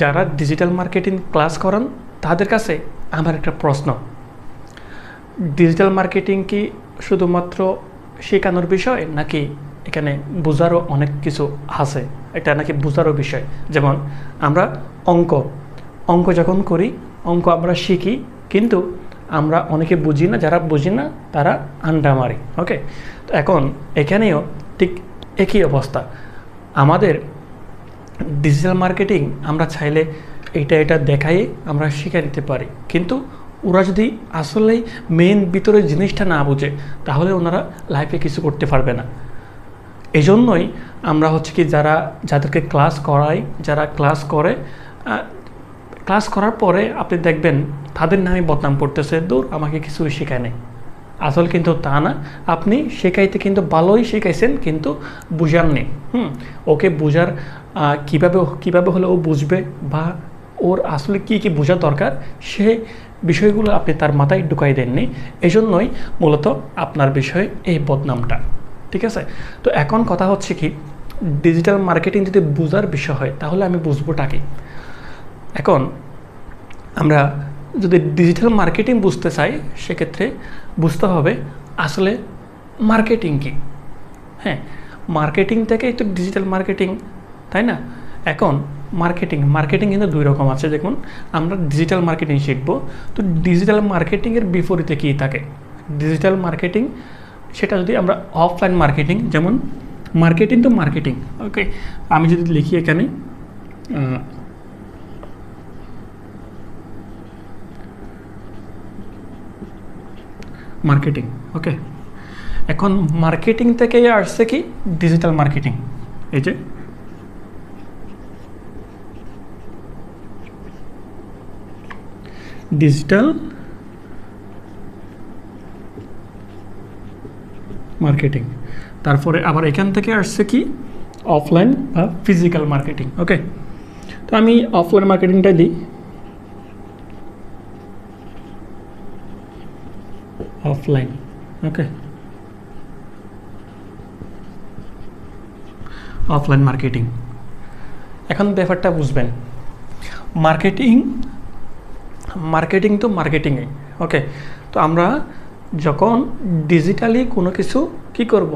যারা digital marketing class করান তাদের কাছে আমার একটা প্রশ্ন, ডিজিটাল মার্কেটিং কি শুধুমাত্র শেখানোর বিষয় নাকি এখানে বোঝারও অনেক কিছু আছে? এটা নাকি বোঝারও বিষয়? যেমন আমরা অঙ্ক যখন করি, অঙ্ক আমরা শিখি, কিন্তু আমরা অনেকে বুঝি না, যারা বুঝি না তারা আন্ডা মারি। ওকে, তো এখন এখানেও ঠিক একই অবস্থা। আমাদের ডিজিটাল মার্কেটিং আমরা চাইলে এটা দেখাই আমরা শিখে দিতে পারি, কিন্তু ওরা যদি আসলেই মেইন ভিতরের জিনিসটা না বুঝে তাহলে ওনারা লাইফে কিছু করতে পারবে না। এই জন্যই আমরা হচ্ছে কি যাদেরকে ক্লাস করাই, যারা ক্লাস করে, ক্লাস করার পরে আপনি দেখবেন তাদের নামে বদনাম করতেছে, দূর আমাকে কিছু শেখায় নেই। আসল কিন্তু তা না, আপনি শেখাইতে কিন্তু ভালোই শেখাইছেন কিন্তু বুঝাননি। ওকে বোঝার কীভাবে হলে ও বুঝবে বা ওর আসলে কি বোঝা দরকার সে বিষয়গুলো আপনি তার মাথায় ঢুকাই দেননি। এই জন্যই মূলত আপনার বিষয়ে এই বদনামটা। ঠিক আছে, তো এখন কথা হচ্ছে কি, ডিজিটাল মার্কেটিং যদি বোঝার বিষয় হয় তাহলে আমি বুঝবোটা কি? এখন আমরা যদি ডিজিটাল মার্কেটিং বুঝতে চাই সেক্ষেত্রে বুঝতে হবে আসলে মার্কেটিং কী। হ্যাঁ, মার্কেটিং থেকেই তো ডিজিটাল মার্কেটিং, তাই না? এখন মার্কেটিং কিন্তু দুই রকম আছে। দেখুন, আমরা ডিজিটাল মার্কেটিং শিখব, তো ডিজিটাল মার্কেটিংয়ের বিপরীতে কী থাকে? ডিজিটাল মার্কেটিং সেটা যদি আমরা অফলাইন মার্কেটিং, যেমন মার্কেটিং তো মার্কেটিং। ওকে, আমি যদি লিখি এখানে মার্কেটিং। ওকে, এখন মার্কেটিং থেকে আসছে কি ডিজিটাল মার্কেটিং। এই যে ডিজিটাল মার্কেটিং, তারপরে আবার এখান থেকে আসছে কি অফলাইন বা ফিজিক্যাল মার্কেটিং। ওকে, তো আমি অফলাইন মার্কেটিংটা দিই, অফলাইন। ওকে, অফলাইন মার্কেটিং। এখন ব্যাপারটা বুঝবেন, মার্কেটিং তো মার্কেটিংয়ে। ওকে, তো আমরা যখন ডিজিটালি কোনো কিছু কি করব,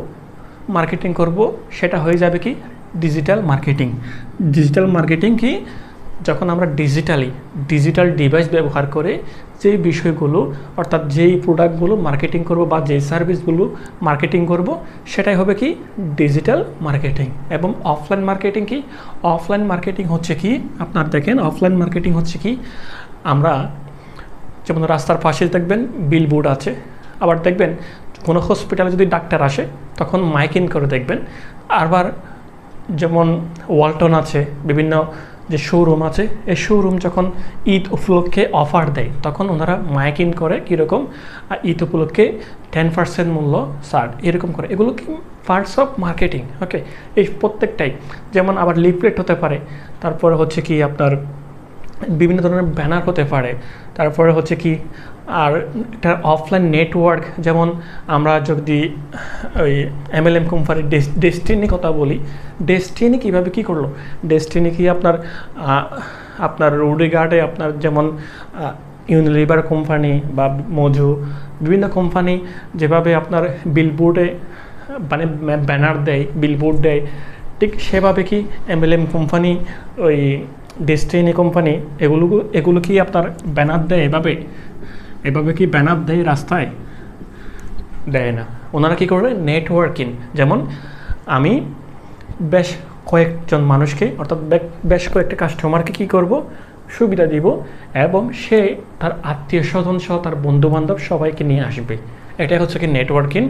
মার্কেটিং করব, সেটা হয়ে যাবে কি ডিজিটাল মার্কেটিং। ডিজিটাল মার্কেটিং কি, যখন আমরা ডিজিটাল ডিভাইস ব্যবহার করে যেই বিষয়গুলো অর্থাৎ যেই প্রোডাক্টগুলো মার্কেটিং করব বা যেই সার্ভিসগুলো মার্কেটিং করব সেটাই হবে কি ডিজিটাল মার্কেটিং। এবং অফলাইন মার্কেটিং কি, অফলাইন মার্কেটিং হচ্ছে কি আপনার দেখেন, অফলাইন মার্কেটিং হচ্ছে কি আমরা যেমন রাস্তার পাশে দেখবেন বিলবোর্ড আছে, আবার দেখবেন কোনো হসপিটালে যদি ডাক্তার আসে তখন মাইকিং করে দেখবেন। আবার যেমন ওয়ালটন আছে, বিভিন্ন যে শোরুম আছে, এই শোরুম যখন ঈদ উপলক্ষে অফার দেয় তখন ওনারা মাইকিং করে কীরকম ঈদ উপলক্ষে 10% মূল্য ছাড়, এরকম করে। এগুলো কি পার্টস অফ মার্কেটিং। ওকে, এই প্রত্যেকটাই, যেমন আবার লিফলেট হতে পারে, তারপরে হচ্ছে কি আপনার বিভিন্ন ধরনের ব্যানার হতে পারে, তারপরে হচ্ছে কি আর একটা অফলাইন নেটওয়ার্ক, যেমন আমরা যদি ওই MLM কোম্পানির ডেস্টিনি কথা বলি, ডেস্টিনি কীভাবে কী করলো, ডেস্টিনি কি আপনার রুডিগার্ডে আপনার যেমন ইউনিলিভার কোম্পানি বা মধু, বিভিন্ন কোম্পানি যেভাবে আপনার বিলবোর্ডে মানে ব্যানার দেয়, বিলবোর্ড দেয়, ঠিক সেভাবে কি MLM কোম্পানি ওই ডেস্টিনি কোম্পানি এগুলো কি আপনার ব্যানার দেয় এভাবে কি ব্যানার দেয় রাস্তায়? দেয় না। ওনারা কী করবে, নেটওয়ার্কিং। যেমন আমি বেশ কয়েকজন মানুষকে অর্থাৎ বেশ কয়েকটা কাস্টমারকে কী করব, সুবিধা দিব এবং সে তার আত্মীয় স্বজন সহ তার বন্ধুবান্ধব সবাইকে নিয়ে আসবে। এটা হচ্ছে কি নেটওয়ার্কিং।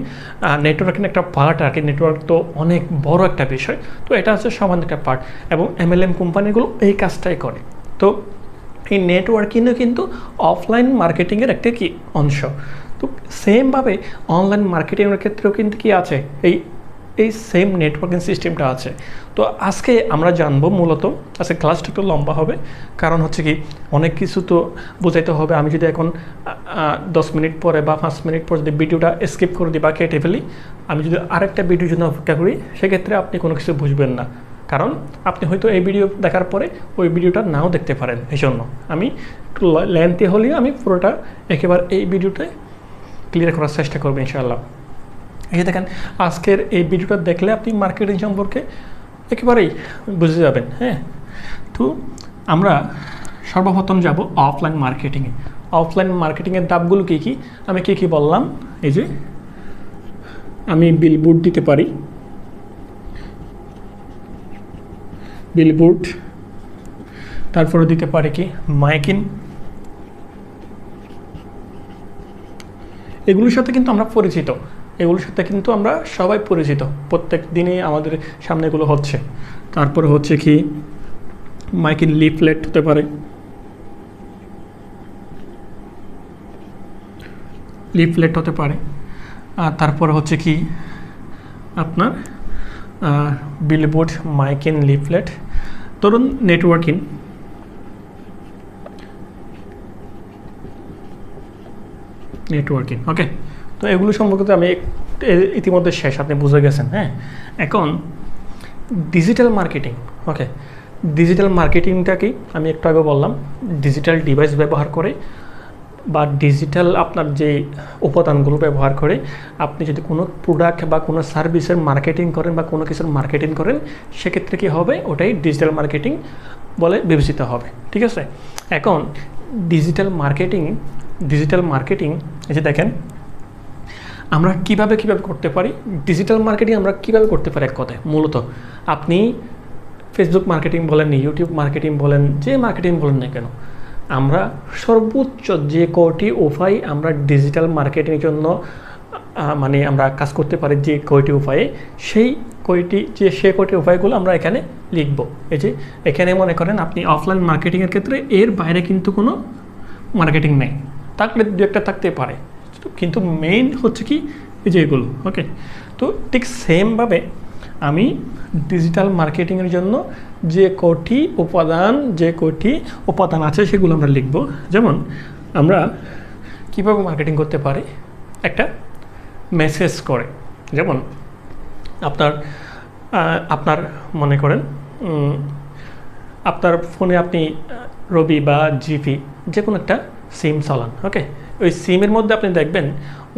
নেটওয়ার্কিং একটা পার্ট আর কি, নেটওয়ার্ক তো অনেক বড় একটা বিষয়, তো এটা হচ্ছে সমান একটা পার্ট এবং MLM কোম্পানিগুলো এই কাজটাই করে। তো এই নেটওয়ার্কিংও কিন্তু অফলাইন মার্কেটিংয়ের একটা কি অংশ। তো সেমভাবে অনলাইন মার্কেটিংয়ের ক্ষেত্রেও কিন্তু কি আছে, এই সেম নেটওয়ার্কিং সিস্টেমটা আছে। তো আজকে আমরা জানবো, মূলত আজকে ক্লাসটা একটু লম্বা হবে, কারণ হচ্ছে কি অনেক কিছু তো বোঝাইতে হবে। আমি যদি এখন 10 মিনিট পরে বা 5 মিনিট পর যদি ভিডিওটা স্কিপ করে দিই বা কেটে ফেলি, আমি যদি আরেকটা ভিডিওর জন্য অপেক্ষা করি সেক্ষেত্রে আপনি কোনো কিছু বুঝবেন না। কারণ আপনি হয়তো এই ভিডিও দেখার পরে ওই ভিডিওটা নাও দেখতে পারেন। এই জন্য আমি একটু লেন্থি হলেও আমি পুরোটা একেবারে এই ভিডিওতে ক্লিয়ার করার চেষ্টা করবো ইনশাআল্লাহ। এই যে দেখেন, আজকের এই ভিডিওটা দেখলে আপনি মার্কেটিং সম্পর্কে একেবারেই বুঝে যাবেন। হ্যাঁ, তো আমরা সর্বপ্রথম যাব অফলাইন মার্কেটিংয়ে। অফলাইন মার্কেটিংয়ের ধাপগুলো কী কী, আমি কী বললাম। এই যে আমি বিলবোর্ড দিতে পারি, বিলবোর্ড, তারপরে দিতে পারি কি মাইকিং। এগুলোর সাথে কিন্তু আমরা পরিচিত, এগুলোর সাথে কিন্তু আমরা সবাই পরিচিত, প্রত্যেক দিনই আমাদের সামনে এগুলো হচ্ছে। তারপরে হচ্ছে কি মাইকিং লিফলেট হতে পারে, লিফলেট হতে পারে। আর তারপরে হচ্ছে কি আপনার বিলবোর্ড, মাইকিং, লিফলেট। ধরুন নেটওয়ার্কিং, ওকে। তো এগুলো সম্পর্কে আমি ইতিমধ্যে শেষ, আপনি বুঝে গেছেন। হ্যাঁ, এখন ডিজিটাল মার্কেটিং। ওকে, ডিজিটাল মার্কেটিংটা কি আমি একটু আগে বললাম, ডিজিটাল ডিভাইস ব্যবহার করে বা ডিজিটাল আপনার যে উপাদানগুলো ব্যবহার করে আপনি যদি কোনো প্রোডাক্ট বা কোনো সার্ভিসের মার্কেটিং করেন বা কোনো কিছুর মার্কেটিং করেন, সেক্ষেত্রে কী হবে, ওটাই ডিজিটাল মার্কেটিং বলে বিবেচিত হবে। ঠিক আছে, এখন ডিজিটাল মার্কেটিং এই যে দেখেন আমরা কিভাবে করতে পারি। ডিজিটাল মার্কেটিং আমরা কিভাবে করতে পারি, এক কথায় মূলত আপনি ফেসবুক মার্কেটিং বলেন, ইউটিউব মার্কেটিং বলেন, যে মার্কেটিং বলেন না কেন, আমরা সর্বোচ্চ যে কয়টি উপায় আমরা ডিজিটাল মার্কেটিংয়ের জন্য মানে আমরা কাজ করতে পারি, যে কয়টি উপায়ে, সে কয়টি উপায়গুলো আমরা এখানে লিখব। এই যে এখানে মনে করেন আপনি অফলাইন মার্কেটিংয়ের ক্ষেত্রে এর বাইরে কিন্তু কোনো মার্কেটিং নেই, থাকলে দু একটা থাকতে পারে, কিন্তু মেইন হচ্ছে কি এই যে এগুলো। ওকে, তো ঠিক সেমভাবে আমি ডিজিটাল মার্কেটিংয়ের জন্য যে কয়টি উপাদান আছে সেগুলো আমরা লিখব। যেমন আমরা কীভাবে মার্কেটিং করতে পারি, একটা মেসেজ করে, যেমন আপনার মনে করেন আপনার ফোনে আপনি রবি বা জিপি যে কোনো একটা সিম চালান। ওকে, ওই সিমের মধ্যে আপনি দেখবেন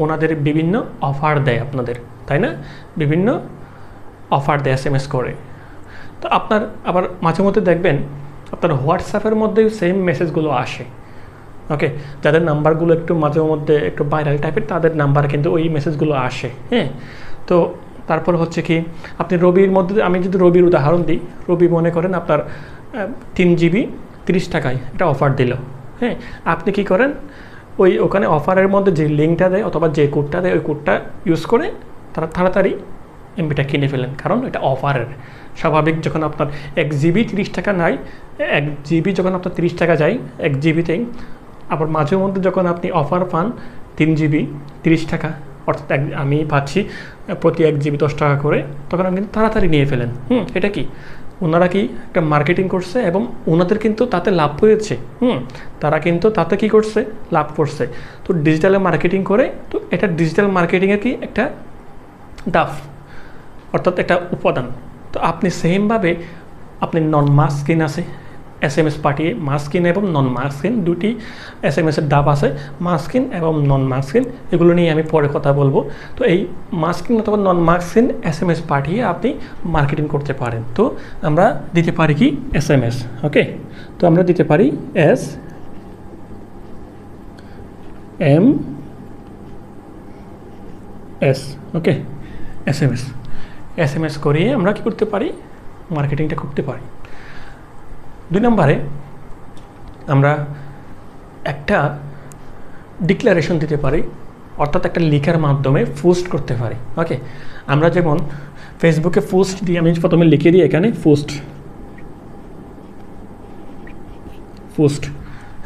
ওনাদের বিভিন্ন অফার দেয় আপনাদের, তাই না? বিভিন্ন অফার দেয় SMS করে। তো আপনার আবার মাঝে মধ্যে দেখবেন আপনার হোয়াটসঅ্যাপের মধ্যেও সেম মেসেজগুলো আসে। ওকে, যাদের নাম্বারগুলো একটু মাঝে মধ্যে একটু ভাইরাল টাইপের, তাদের নাম্বার কিন্তু ওই মেসেজগুলো আসে। হ্যাঁ, তো তারপর হচ্ছে কি আপনি রবির মধ্যে, আমি যদি রবির উদাহরণ দিই, রবি মনে করেন আপনার 3 GB 30 টাকায় একটা অফার দিল। হ্যাঁ, আপনি কি করেন, ওখানে অফারের মধ্যে যে লিঙ্কটা দেয় অথবা যে কোডটা দেয়, ওই কোডটা ইউজ করে তাড়াতাড়ি এমবিটা কিনে ফেলেন, কারণ এটা অফারের। স্বাভাবিক যখন আপনার 1 GB 30 টাকা নাই, 1 GB যখন আপনার 30 টাকা যায় 1 GBতেই, আবার মাঝে মধ্যে যখন আপনি অফার পান 3 GB 30 টাকা, অর্থাৎ আমি পাচ্ছি প্রতি 1 GB 10 টাকা করে, তখন আপনি কিন্তু তাড়াতাড়ি নিয়ে ফেলেন। এটা কি ওনারা কি একটা মার্কেটিং করছে এবং ওনাদের কিন্তু তাতে লাভ হয়েছে। তারা কিন্তু তাতে কি করছে, লাভ করছে। তো ডিজিটালে মার্কেটিং করে, তো এটা ডিজিটাল মার্কেটিংয়ের কি একটা ধাপ, অর্থাৎ একটা উপাদান। তো আপনি সেমভাবে আপনি নন মাস্কিন আছে, SMS পাঠিয়ে মাস্কিন এবং নন মাস্কিন দুটি SMS-এর ধাপ আছে, মাস্কিন এবং নন মাস্কিন, এগুলো নিয়ে আমি পরে কথা বলবো। তো এই মাস্কিন অথবা নন মাস্কিন SMS পাঠিয়ে আপনি মার্কেটিং করতে পারেন। তো আমরা দিতে পারি কি SMS। ওকে, তো আমরা দিতে পারি SMS। ওকে, SMS করিয়ে আমরা কি করতে পারি, মার্কেটিংটা করতে পারি। 2 নম্বরে আমরা একটা ডিক্লারেশন দিতে পারি, অর্থাৎ একটা লেখার মাধ্যমে পোস্ট করতে পারি। ওকে, আমরা যেমন ফেসবুকে পোস্ট দিয়ে, আমি প্রথমে লিখে দিই এখানে পোস্ট।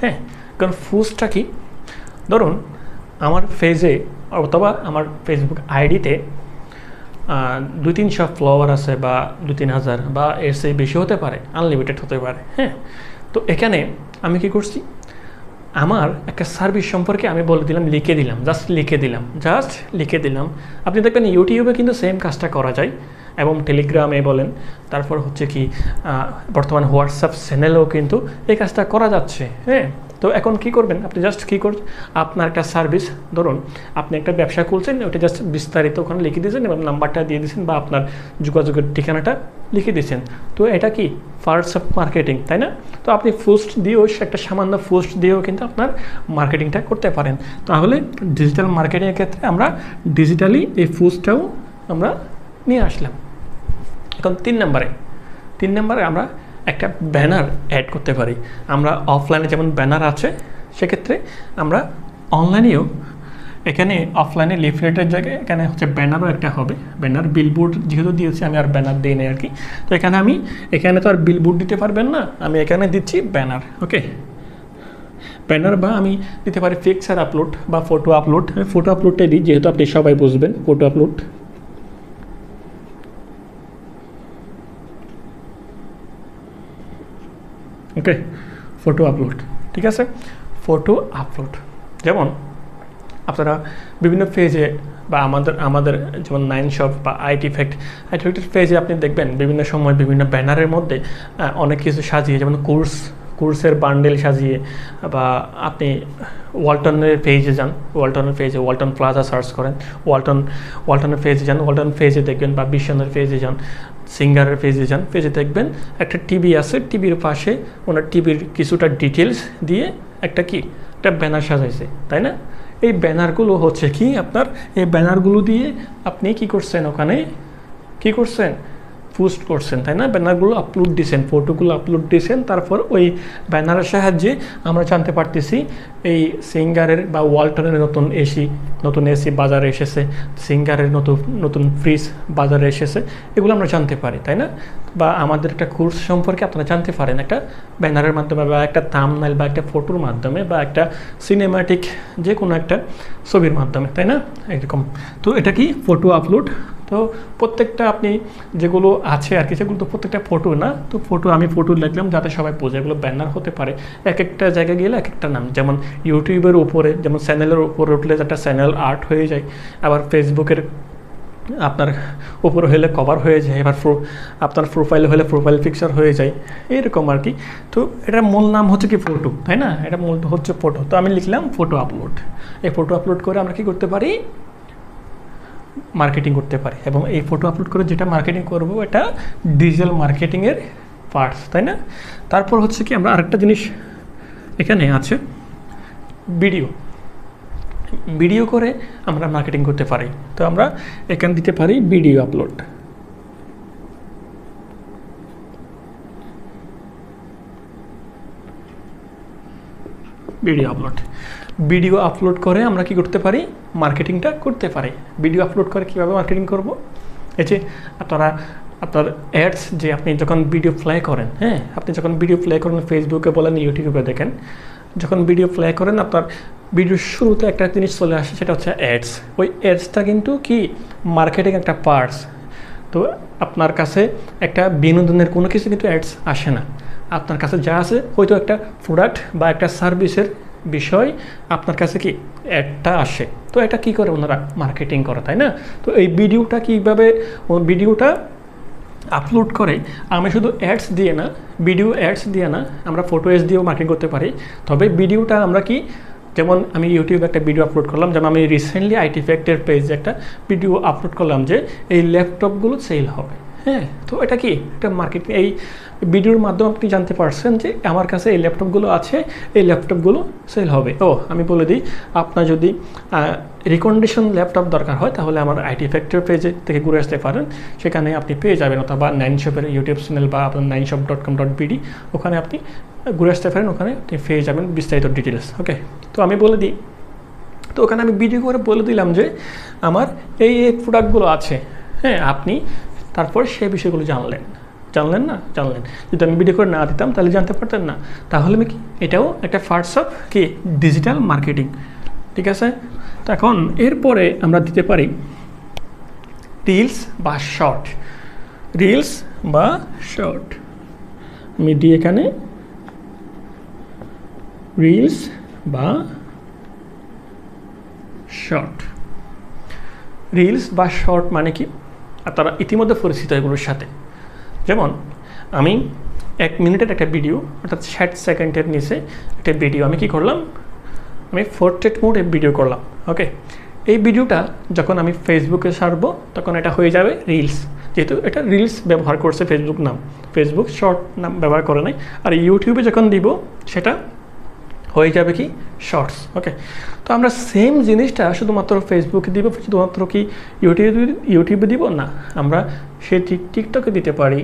হ্যাঁ, কারণ পোস্টটা কি, ধরুন আমার পেজে অথবা আমার ফেসবুক আইডিতে 2-300 ফলোয়ার আছে, বা 2-3 হাজার, বা এর চেয়ে বেশি হতে পারে, আনলিমিটেড হতে পারে। হ্যাঁ, তো এখানে আমি কি করছি, আমার একটা সার্ভিস সম্পর্কে আমি বলে দিলাম, জাস্ট লিখে দিলাম। আপনি দেখবেন ইউটিউবে কিন্তু সেম কাজটা করা যায়। এবং টেলিগ্রামে বলেন, তারপর হচ্ছে কি বর্তমান হোয়াটসঅ্যাপ চ্যানেলেও কিন্তু এই কাজটা করা যাচ্ছে। হ্যাঁ, তো এখন কি করবেন, আপনি জাস্ট কী করছেন, আপনার একটা সার্ভিস, ধরুন আপনি একটা ব্যবসা খুলছেন, ওটা জাস্ট বিস্তারিত ওখানে লিখে দিয়েছেন এবং নাম্বারটা দিয়ে দিয়েছেন বা আপনার যোগাযোগের ঠিকানাটা লিখে দিয়েছেন। তো এটা কি পার্টস অফ মার্কেটিং, তাই না? তো আপনি পোস্ট দিয়েও, একটা সামান্য পোস্ট দিয়েও কিন্তু আপনার মার্কেটিংটা করতে পারেন। তাহলে ডিজিটাল মার্কেটিংয়ের ক্ষেত্রে আমরা ডিজিটালি এই পোস্টটাও আমরা নিয়ে আসলাম। এখন 3 নম্বরে আমরা একটা ব্যানার অ্যাড করতে পারি। আমরা অফলাইনে যেমন ব্যানার আছে, সেক্ষেত্রে আমরা অনলাইনেও এখানে অফলাইনে লিফলেটের জায়গায় এখানে হচ্ছে ব্যানারও একটা হবে। ব্যানার বিলবোর্ড যেহেতু দিয়েছি, আমি আর ব্যানার দিই না আর কি। তো এখানে তো আর বিলবোর্ড দিতে পারবেন না, আমি এখানে দিচ্ছি ব্যানার। ওকে, ব্যানার বা আমি দিতে পারি পিকচার আপলোড বা ফটো আপলোড। আমি ফটো আপলোডটাই দিই, যেহেতু আপনি সবাই বুঝবেন। ফটো আপলোড, ওকে, ফটো আপলোড, ঠিক আছে। ফটো আপলোড যেমন আপনারা বিভিন্ন পেজে বা আমাদের যেমন 9 শপ বা আইটিফ্যাক্টের পেজে আপনি দেখবেন বিভিন্ন সময় বিভিন্ন ব্যানারের মধ্যে অনেক কিছু সাজিয়ে, যেমন কোর্সের বান্ডেল সাজিয়ে, বা আপনি ওয়ালটনের পেজে যান, ওয়ালটন প্লাজা সার্চ করেন, ওয়ালটনের পেজে যান, ওয়ালটন পেজে দেখবেন, বা বিশ্বনের পেজে যান, সিঙ্গারের পেজে যান, পেজে দেখবেন একটা টিভি আছে, টিভির পাশে ওনার টিভির কিছুটা ডিটেলস দিয়ে একটা ব্যানার সাজাইছে, তাই না? এই ব্যানারগুলো হচ্ছে কি আপনার, এই ব্যানারগুলো দিয়ে আপনি কি করছেন, ওখানে কি করছেন, পোস্ট করছেন, তাই না? ব্যানারগুলো আপলোড দিয়েছেন, ফটোগুলো আপলোড দিয়েছেন। তারপর ওই ব্যানারের সাহায্যে আমরা জানতে পারতেছি এই সিঙ্গারের বা ওয়ালটনের নতুন এসি বাজারে এসেছে, সিঙ্গারের নতুন ফ্রিজ বাজারে এসেছে, এগুলো আমরা জানতে পারি, তাই না? বা আমাদের একটা কোর্স সম্পর্কে আপনারা জানতে পারেন একটা ব্যানারের মাধ্যমে, বা একটা থাম্বনেল, বা একটা ফটোর মাধ্যমে, বা একটা সিনেম্যাটিক যে কোনো একটা ছবির মাধ্যমে, তাই না? এরকম। তো এটা কি ফটো আপলোড। তো প্রত্যেকটা আপনি যেগুলো আছে আর কি, সেগুলো তো প্রত্যেকটা ফটো না। তো আমি ফটো লিখলাম যাতে সবাই বোঝে, এগুলো ব্যানার হতে পারে। এক একটা জায়গায় গেলে এক একটা নাম, যেমন ইউটিউবের উপরে, যেমন চ্যানেলের উপরে উঠলে একটা চ্যানেল আর্ট হয়ে যায়, আবার ফেসবুকের আপনার উপরে হলে কভার হয়ে যায়, এবার আপনার প্রোফাইল হলে প্রোফাইল পিকচার হয়ে যায়, এরকম আর কি। তো এটার মূল নাম হচ্ছে কি ফটো, তাই না? এটা মূল হচ্ছে ফটো। তো আমি লিখলাম ফটো আপলোড। এই ফটো আপলোড করে আমরা কি করতে পারি, মার্কেটিং করতে পারি। এবং এই ফটো আপলোড করে যেটা মার্কেটিং করব, এটা ডিজিটাল মার্কেটিংয়ের পার্টস, তাই না? তারপর হচ্ছে কি আমরা আরেকটা জিনিস এখানে আছে, ভিডিও করে আমরা মার্কেটিং করতে পারি। তো আমরা এখানে দিতে পারি ভিডিও আপলোড। ভিডিও আপলোড করে আমরা কি করতে পারি, মার্কেটিংটা করতে পারি। ভিডিও আপলোড করে কীভাবে মার্কেটিং করব, এই যে আপনার অ্যাডস, যে আপনি যখন ভিডিও প্লে করেন, হ্যাঁ, আপনি যখন ভিডিও প্লে করেন, ফেসবুকে বলেন, ইউটিউবে দেখেন, যখন ভিডিও প্লে করেন, আপনার ভিডিওর শুরুতে একটা জিনিস চলে আসে, সেটা হচ্ছে অ্যাডস। ওই অ্যাডসটা কিন্তু কি মার্কেটিং একটা পার্টস। তো আপনার কাছে একটা বিনোদনের কোনো কিছু কিন্তু অ্যাডস আসে না। আপনার কাছে যা আছে হয়তো একটা প্রোডাক্ট বা একটা সার্ভিসের বিষয় আপনার কাছে কি অ্যাডটা আসে। তো এটা কি করে ওনারা মার্কেটিং করে, তাই না? তো এই ভিডিওটা ভিডিওটা আপলোড করে আমি শুধু অ্যাডস দিয়ে না, আমরা ফটো অ্যাডস দিয়েও মার্কেটিং করতে পারি। তবে ভিডিওটা আমরা কি, যেমন আমি ইউটিউবে একটা ভিডিও আপলোড করলাম, যেমন আমি রিসেন্টলি আইটিফ্যাক্টের পেজে একটা ভিডিও আপলোড করলাম যে এই ল্যাপটপগুলো সেল হবে, হ্যাঁ। তো এটা কি একটা মার্কেটিং। এই ভিডিওর মাধ্যমে আপনি জানতে পারছেন যে আমার কাছে এই ল্যাপটপগুলো আছে, এই ল্যাপটপগুলো সেল হবে। আমি বলে দিই, আপনার যদি রিকন্ডিশন ল্যাপটপ দরকার হয়, তাহলে আমার আইটিফ্যাক্টের পেজে থেকে ঘুরে আসতে পারেন, সেখানে আপনি পেয়ে যাবেন। অথবা 9 শপের ইউটিউব চ্যানেল বা আপনার 9shop.com.bd, ওখানে আপনি ঘুরে আসতে পারেন, ওখানে আপনি পেয়ে যাবেন বিস্তারিত ডিটেলস। ওকে, তো আমি বলে দিই, তো ওখানে আমি ভিডিও করে বলে দিলাম যে আমার এই প্রোডাক্টগুলো আছে, হ্যাঁ। আপনি তারপর সেই বিষয়গুলো জানলেন। যদি আমি ভিডিও করে না দিতাম তাহলে জানতে পারতেন না। তাহলে আমি কি, এটাও একটা পার্টস অফ কি ডিজিটাল মার্কেটিং, ঠিক আছে। তো এখন এরপরে আমরা দিতে পারি রিলস বা শর্ট। আমি দিই এখানে রিলস বা শর্ট মানে কি, আর তারা ইতিমধ্যে পরিচিত এগুলোর সাথে। যেমন আমি 1 মিনিটের একটা ভিডিও, অর্থাৎ 60 সেকেন্ডের নিচে একটা ভিডিও আমি কি করলাম, আমি পোর্ট্রেট মোডে ভিডিও করলাম। ওকে, এই ভিডিওটা যখন আমি ফেসবুকে ছাড়বো তখন এটা হয়ে যাবে রিলস, যেহেতু এটা রিলস ব্যবহার করছে ফেসবুক নাম, ফেসবুক শর্ট নাম ব্যবহার করে নাই। আর ইউটিউবে যখন দিব সেটা হয়ে যাবে কি শর্টস। ওকে, তো আমরা সেম জিনিসটা শুধুমাত্র ফেসবুকে দিব, শুধুমাত্র কি ইউটিউবে দিব না, আমরা সেটি টিকটকে দিতে পারি,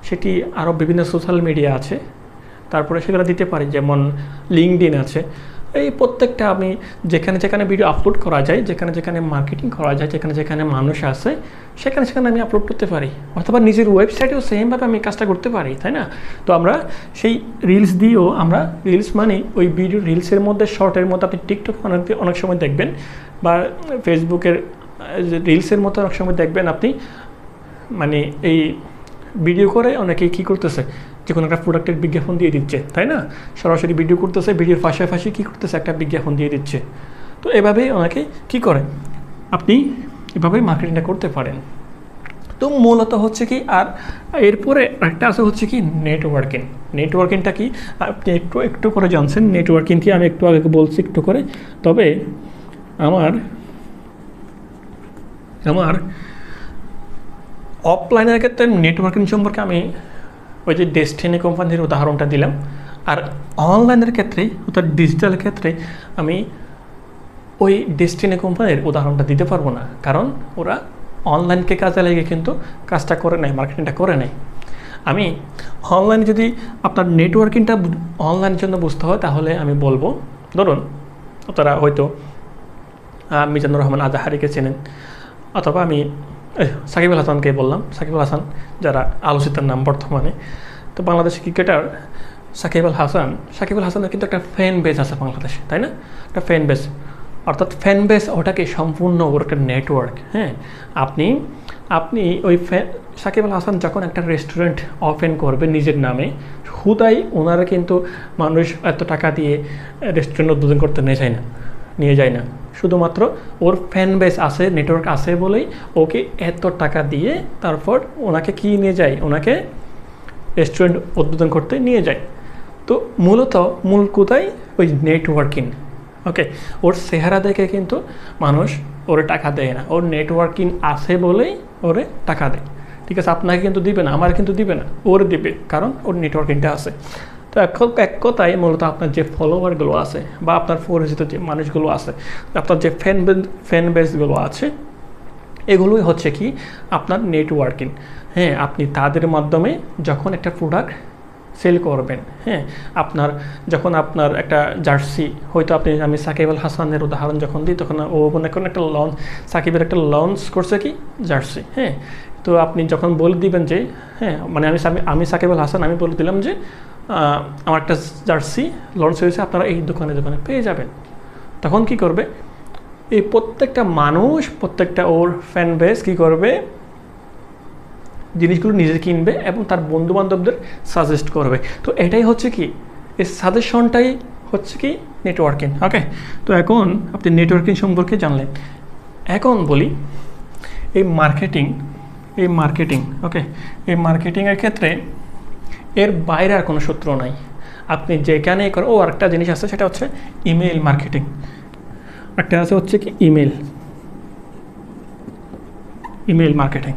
সেটি আরও বিভিন্ন সোশ্যাল মিডিয়া আছে, তারপরে সেগুলো দিতে পারি, যেমন লিঙ্কডইন আছে। এই প্রত্যেকটা আমি যেখানে যেখানে ভিডিও আপলোড করা যায়, যেখানে যেখানে মার্কেটিং করা যায়, যেখানে যেখানে মানুষ আছে, সেখানে সেখানে আমি আপলোড করতে পারি, অথবা নিজের ওয়েবসাইটেও সেমভাবে আমি কাজটা করতে পারি, তাই না? তো আমরা সেই রিলস দিয়েও, আমরা রিলস মানে ওই ভিডিও রিলসের মধ্যে, শর্টের মধ্যে, আপনি টিকটক অনেক সময় দেখবেন, বা ফেসবুকের রিলসের মতো অনেক সময় দেখবেন আপনি, মানে এই ভিডিও করে অনেকেই কী করতেছে, যে কোনো একটা প্রোডাক্টের বিজ্ঞাপন দিয়ে দিচ্ছে, তাই না? সরাসরি ভিডিও করতেছে, ভিডিওর পাশাপাশি কী করতেছে, একটা বিজ্ঞাপন দিয়ে দিচ্ছে। তো এভাবেই অনেকে কী করে, আপনি এভাবেই মার্কেটিংটা করতে পারেন। তো মূলত হচ্ছে কি, আর এরপরে একটা আছে হচ্ছে কি নেটওয়ার্কিং। নেটওয়ার্কিংটা কি আপনি একটু করে জানছেন, নেটওয়ার্কিং কি আমি একটু আগে বলছি একটু করে। তবে আমার অফলাইনের ক্ষেত্রে নেটওয়ার্কিং সম্পর্কে আমি ওই যে ডেস্টিনি কোম্পানির উদাহরণটা দিলাম, আর অনলাইনের ক্ষেত্রে অর্থাৎ ডিজিটাল ক্ষেত্রে আমি ওই ডেস্টিনি কোম্পানির উদাহরণটা দিতে পারবো না, কারণ ওরা অনলাইনকে কাজে লেগে কিন্তু কাজটা করে নেয়, মার্কেটিংটা করে নেয়। আমি অনলাইনে যদি আপনার নেটওয়ার্কিংটা অনলাইনের জন্য বুঝতে হয়, তাহলে আমি বলবো, ধরুন তারা হয়তো মিজানুর রহমান আজাহারিকে চেনেন, অথবা আমি সাকিব আল হাসানকে বললাম, সাকিব আল হাসান যারা আলোচিত নাম বর্তমানে। তো বাংলাদেশের ক্রিকেটার সাকিব আল হাসানের কিন্তু একটা ফ্যান বেস আছে বাংলাদেশে, তাই না? একটা ফ্যান বেস, অর্থাৎ ফ্যান বেস ওটাকে সম্পূর্ণ ওর একটা নেটওয়ার্ক। হ্যাঁ, আপনি ওই সাকিব আল হাসান যখন একটা রেস্টুরেন্ট ওপেন করবে নিজের নামে, হুদাই ওনারা কিন্তু মানুষ এত টাকা দিয়ে রেস্টুরেন্ট উদ্বোধন করতে নিয়ে যায় না, শুধুমাত্র ওর ফ্যান বেস আছে, নেটওয়ার্ক আছে বলেই ওকে এত টাকা দিয়ে তারপর ওনাকে কি নিয়ে যায়, ওনাকে রেস্টুরেন্ট উদ্বোধন করতে নিয়ে যায়। তো মূল কোথায় ওই নেটওয়ার্কিং। ওকে, ওর চেহারা দেখে কিন্তু মানুষ ওরে টাকা দেয় না, ওর নেটওয়ার্কিং আছে বলেই ওরে টাকা দেয়। ঠিক আছে, আপনাকে কিন্তু দিবে না, আমার কিন্তু দিবে না, ওর দিবে, কারণ ওর নেটওয়ার্কিংটা আছে। তো এক কথায় মূলত আপনার যে ফলোয়ারগুলো আছে, বা আপনার পরিচিত যে মানুষগুলো আছে, আপনার যে ফ্যান বেসগুলো আছে, এগুলোই হচ্ছে কি আপনার নেটওয়ার্কিং। হ্যাঁ, আপনি তাদের মাধ্যমে যখন একটা প্রোডাক্ট সেল করবেন, হ্যাঁ, যখন আপনার একটা জার্সি, হয়তো আমি সাকিব আল হাসানের উদাহরণ যখন দিই, তখন ও মনে করেন একটা সাকিবের একটা লঞ্চ করছে কি জার্সি। হ্যাঁ, তো আপনি যখন বলে দিবেন যে, হ্যাঁ, মানে আমি সাকিব আল হাসান, আমি বলে দিলাম যে আমার একটা জার্সি লঞ্চ হয়েছে, আপনারা এই দোকানে পেয়ে যাবেন। তখন কি করবে, এই প্রত্যেকটা মানুষ, প্রত্যেকটা ওর ফ্যান বেস কী করবে, জিনিসগুলো নিজে কিনবে এবং তার বন্ধুবান্ধবদের সাজেস্ট করবে। তো এটাই হচ্ছে কি, এই সাজেশনটাই হচ্ছে কি নেটওয়ার্কিং। ওকে, তো এখন আপনি নেটওয়ার্কিং সম্পর্কে জানলেন। এখন বলি এই মার্কেটিং। ওকে, এই মার্কেটিংয়ের ক্ষেত্রে এর বাইরে আর কোনো সূত্র নাই, আপনি যেখানে করেন। আরেকটা জিনিস আছে, সেটা হচ্ছে ইমেল মার্কেটিং। একটা আছে হচ্ছে কি ইমেল মার্কেটিং।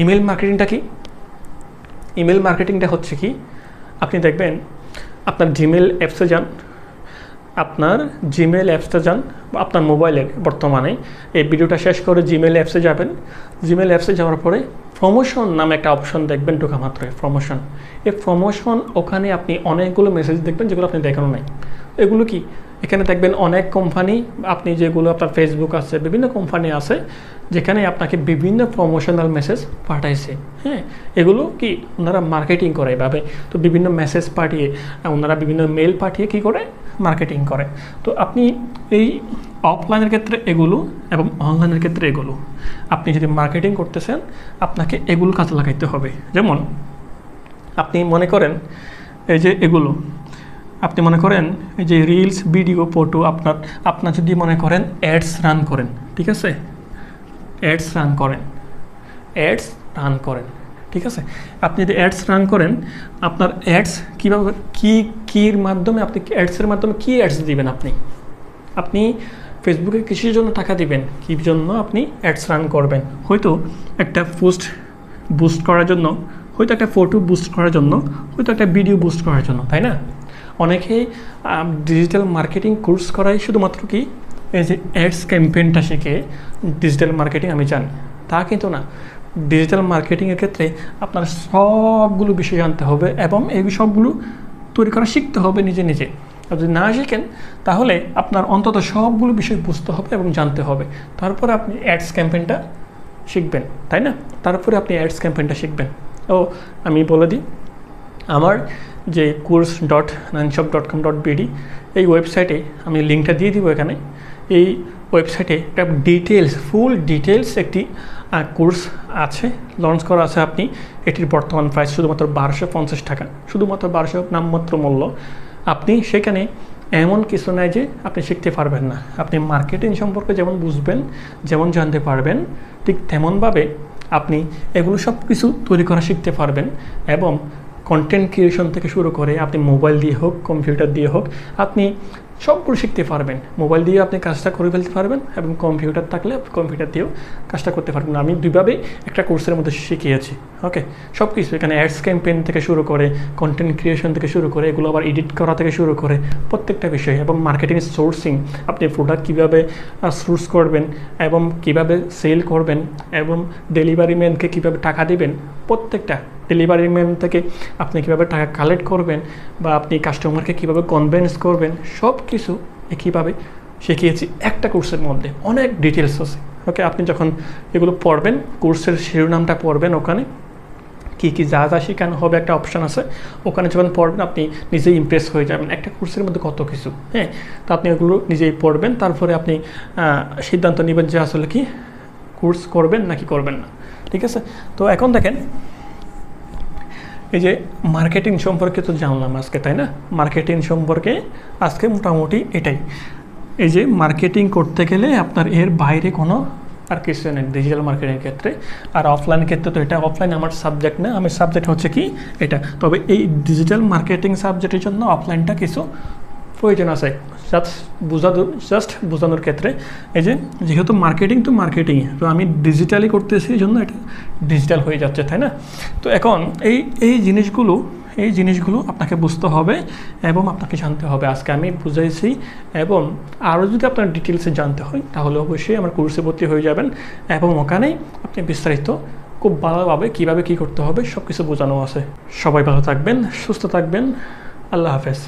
ইমেল মার্কেটিংটা কি? ইমেল মার্কেটিংটা হচ্ছে কি, আপনি দেখবেন আপনার জিমেল অ্যাপসে যান, বা আপনার মোবাইলের বর্তমানে এই ভিডিওটা শেষ করে জিমেল অ্যাপসে যাবেন। জিমেল অ্যাপসে যাওয়ার পরে প্রমোশন নামে একটা অপশন দেখবেন, ঢোকা মাত্র প্রমোশন। এই প্রমোশন, ওখানে আপনি অনেকগুলো মেসেজ দেখবেন যেগুলো আপনি দেখানো নাই। এগুলো কি, এখানে দেখবেন অনেক কোম্পানি, আপনি যেগুলো আপনার ফেসবুক আছে, বিভিন্ন কোম্পানি আছে যেখানে আপনাকে বিভিন্ন প্রমোশনাল মেসেজ পাঠাইছে। হ্যাঁ, এগুলো কি ওনারা মার্কেটিং করে এভাবে। তো বিভিন্ন মেসেজ পাঠিয়ে, ওনারা বিভিন্ন মেল পাঠিয়ে কি করে মার্কেটিং করে। তো আপনি এই অফলাইনের ক্ষেত্রে এগুলো এবং অনলাইনের ক্ষেত্রে এগুলো, আপনি যদি মার্কেটিং করতেছেন, আপনাকে এগুলো কাজে লাগাইতে হবে। যেমন আপনি মনে করেন এই যে এগুলো, আপনি মনে করেন এই যে রিলস, ভিডিও, ফটো, আপনার যদি মনে করেন অ্যাডস রান করেন, ঠিক আছে, অ্যাডস অ্যাডস রান করেন। ঠিক আছে, আপনি যদি অ্যাডস রান করেন, আপনার অ্যাডস কীভাবে কীর মাধ্যমে আপনি অ্যাডসের মাধ্যমে কী অ্যাডস দিবেন? আপনি ফেসবুকে কিসের জন্য টাকা দিবেন, কী জন্য আপনি অ্যাডস রান করবেন? হয়তো একটা পোস্ট বুস্ট করার জন্য, হয়তো একটা ফটো বুস্ট করার জন্য, হয়তো একটা ভিডিও বুস্ট করার জন্য, তাই না? অনেকেই ডিজিটাল মার্কেটিং কোর্স করাই শুধুমাত্র কি এই যে অ্যাডস ক্যাম্পেইনটা শিখে ডিজিটাল মার্কেটিং আমি জানি, তা কিন্তু না। ডিজিটাল মার্কেটিংয়ের ক্ষেত্রে আপনার সবগুলো বিষয় জানতে হবে এবং এই সবগুলো তৈরি করা শিখতে হবে নিজে নিজে। আর যদি না শিখেন তাহলে আপনার অন্তত সবগুলো বিষয় বুঝতে হবে এবং জানতে হবে, তারপরে আপনি অ্যাডস ক্যাম্পেইনটা শিখবেন, তাই না? তারপরে আপনি অ্যাডস ক্যাম্পেইনটা শিখবেন। ও আমি বলে দিই, আমার যে course.nansop.com.bd এই ওয়েবসাইটে আমি লিঙ্কটা দিয়ে দিব এখানে। এই ওয়েবসাইটে একটা ফুল ডিটেলস একটি কোর্স আছে, লঞ্চ করা আছে। আপনি এটির বর্তমান প্রাইস শুধুমাত্র 1250 টাকা, শুধুমাত্র 1200 নামমাত্র মূল্য। আপনি সেখানে এমন কিছু নাই যে আপনি শিখতে পারবেন না। আপনি মার্কেটিং সম্পর্কে যেমন বুঝবেন, যেমন জানতে পারবেন, ঠিক তেমনভাবে আপনি এগুলো সব কিছু তৈরি করা শিখতে পারবেন। এবং কন্টেন্ট ক্রিয়েশন থেকে শুরু করে আপনি মোবাইল দিয়ে হোক, কম্পিউটার দিয়ে হোক, আপনি সবগুলো শিখতে পারবেন। মোবাইল দিয়ে আপনি কাজটা করে ফেলতে পারবেন এবং কম্পিউটার থাকলে কম্পিউটার দিয়েও কাজটা করতে পারবেন। আমি দুইভাবেই একটা কোর্সের মধ্যে শিখিয়েছি। ওকে, সব কিছু এখানে অ্যাডস ক্যাম্পেইন থেকে শুরু করে, কন্টেন্ট ক্রিয়েশন থেকে শুরু করে, এগুলো আবার এডিট করা থেকে শুরু করে প্রত্যেকটা বিষয়, এবং মার্কেটিং সোর্সিং, আপনি প্রোডাক্ট কীভাবে সোর্স করবেন এবং কীভাবে সেল করবেন এবং ডেলিভারি ম্যানকে কীভাবে টাকা দেবেন, প্রত্যেকটা ডেলিভারি ম্যান থেকে আপনি কীভাবে টাকা কালেক্ট করবেন বা আপনি কাস্টমারকে কীভাবে কনভিন্স করবেন, সব কিছু একইভাবে শিখিয়েছি একটা কোর্সের মধ্যে। অনেক ডিটেলস আছে। ওকে, আপনি যখন এগুলো পড়বেন, কোর্সের শিরোনামটা পড়বেন, ওখানে কী কী যা যা শেখানো হবে একটা অপশান আছে, ওখানে যখন পড়বেন আপনি নিজেই ইমপ্রেস হয়ে যাবেন। একটা কোর্সের মধ্যে কত কিছু, হ্যাঁ। তো আপনি এগুলো নিজেই পড়বেন, তারপরে আপনি সিদ্ধান্ত নেবেন যে আসলে কি কোর্স করবেন নাকি করবেন না। ঠিক আছে, তো এখন দেখেন, এই যে মার্কেটিং সম্পর্কে তো জানলাম আজকে, তাই না? মার্কেটিং সম্পর্কে আজকে মোটামুটি এটাই। এই যে মার্কেটিং করতে গেলে আপনার এর বাইরে কোনো আর কিছু নেই ডিজিটাল মার্কেটিংয়ের ক্ষেত্রে। আর অফলাইন ক্ষেত্রে তো এটা, অফলাইন আমার সাবজেক্ট না, আমার সাবজেক্ট হচ্ছে কি এটা। তবে এই ডিজিটাল মার্কেটিং সাবজেক্টের জন্য অফলাইনটা কিছু প্রয়োজন আছে, জাস্ট বোঝানোর ক্ষেত্রে। এই যে যেহেতু মার্কেটিং তো মার্কেটিং, তো আমি ডিজিটালি করতেছি, এই জন্য এটা ডিজিটাল হয়ে যাচ্ছে, তাই না? তো এখন এই জিনিসগুলো আপনাকে বুঝতে হবে এবং আপনাকে জানতে হবে। আজকে আমি বুঝাইছি, এবং আরও যদি আপনার ডিটেলসে জানতে হয় তাহলে অবশ্যই আমার কোর্সে ভর্তি হয়ে যাবেন, এবং ওখানেই আপনি বিস্তারিত খুব ভালোভাবে কীভাবে কী করতে হবে সব কিছু বোঝানো আছে। সবাই ভালো থাকবেন, সুস্থ থাকবেন, আল্লাহ হাফেজ।